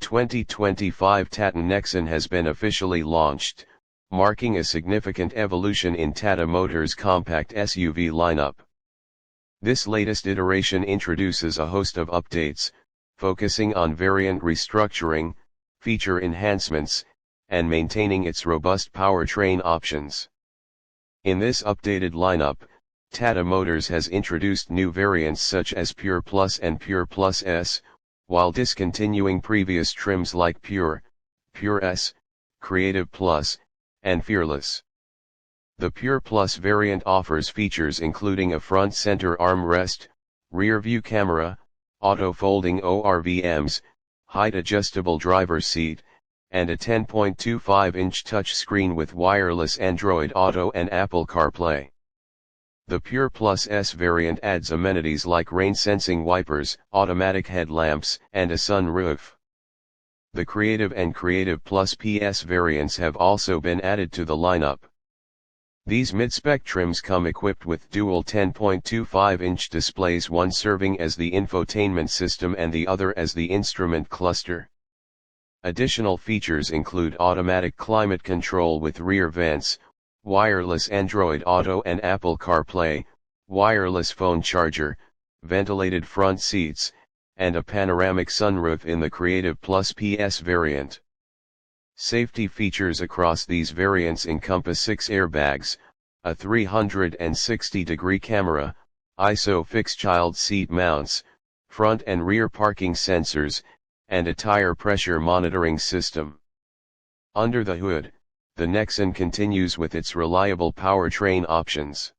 2025 Tata Nexon has been officially launched, marking a significant evolution in Tata Motors' compact SUV lineup. This latest iteration introduces a host of updates, focusing on variant restructuring, feature enhancements, and maintaining its robust powertrain options. In this updated lineup, Tata Motors has introduced new variants such as Pure Plus and Pure Plus S, while discontinuing previous trims like Pure, Pure S, Creative Plus, and Fearless. The Pure Plus variant offers features including a front center armrest, rear view camera, auto-folding ORVMs, height-adjustable driver's seat, and a 10.25-inch touchscreen with wireless Android Auto and Apple CarPlay. The Pure Plus S variant adds amenities like rain-sensing wipers, automatic headlamps, and a sunroof. The Creative and Creative Plus PS variants have also been added to the lineup. These mid-spec trims come equipped with dual 10.25-inch displays, one serving as the infotainment system and the other as the instrument cluster. Additional features include automatic climate control with rear vents, wireless Android Auto and Apple CarPlay, wireless phone charger, ventilated front seats, and a panoramic sunroof in the Creative Plus PS variant. Safety features across these variants encompass 6 airbags, a 360-degree camera, ISOFIX child seat mounts, front and rear parking sensors, and a tire pressure monitoring system. Under the hood, the Nexon continues with its reliable powertrain options.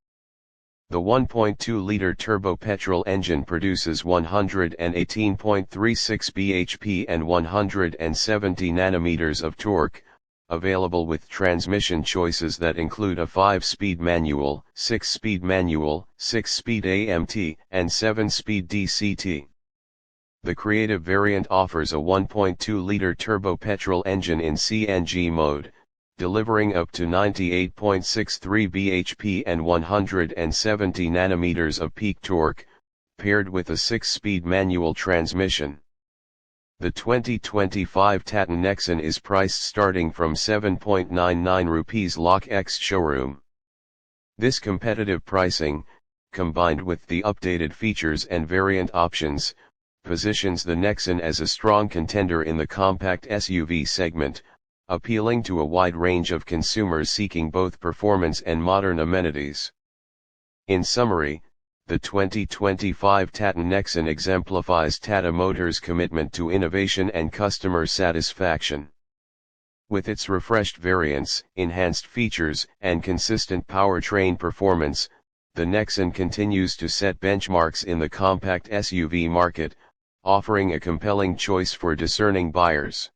The 1.2-liter turbo petrol engine produces 118.36 bhp and 170 Nm of torque, available with transmission choices that include a 5-speed manual, 6-speed manual, 6-speed AMT, and 7-speed DCT. The Creative variant offers a 1.2-liter turbo petrol engine in CNG mode, delivering up to 98.63 bhp and 170 Nm of peak torque, paired with a 6-speed manual transmission. The 2025 Tata Nexon is priced starting from 7.99 rupees lakh ex showroom. This competitive pricing, combined with the updated features and variant options, positions the Nexon as a strong contender in the compact SUV segment, appealing to a wide range of consumers seeking both performance and modern amenities. In summary, the 2025 Tata Nexon exemplifies Tata Motors' commitment to innovation and customer satisfaction. With its refreshed variants, enhanced features, and consistent powertrain performance, the Nexon continues to set benchmarks in the compact SUV market, offering a compelling choice for discerning buyers.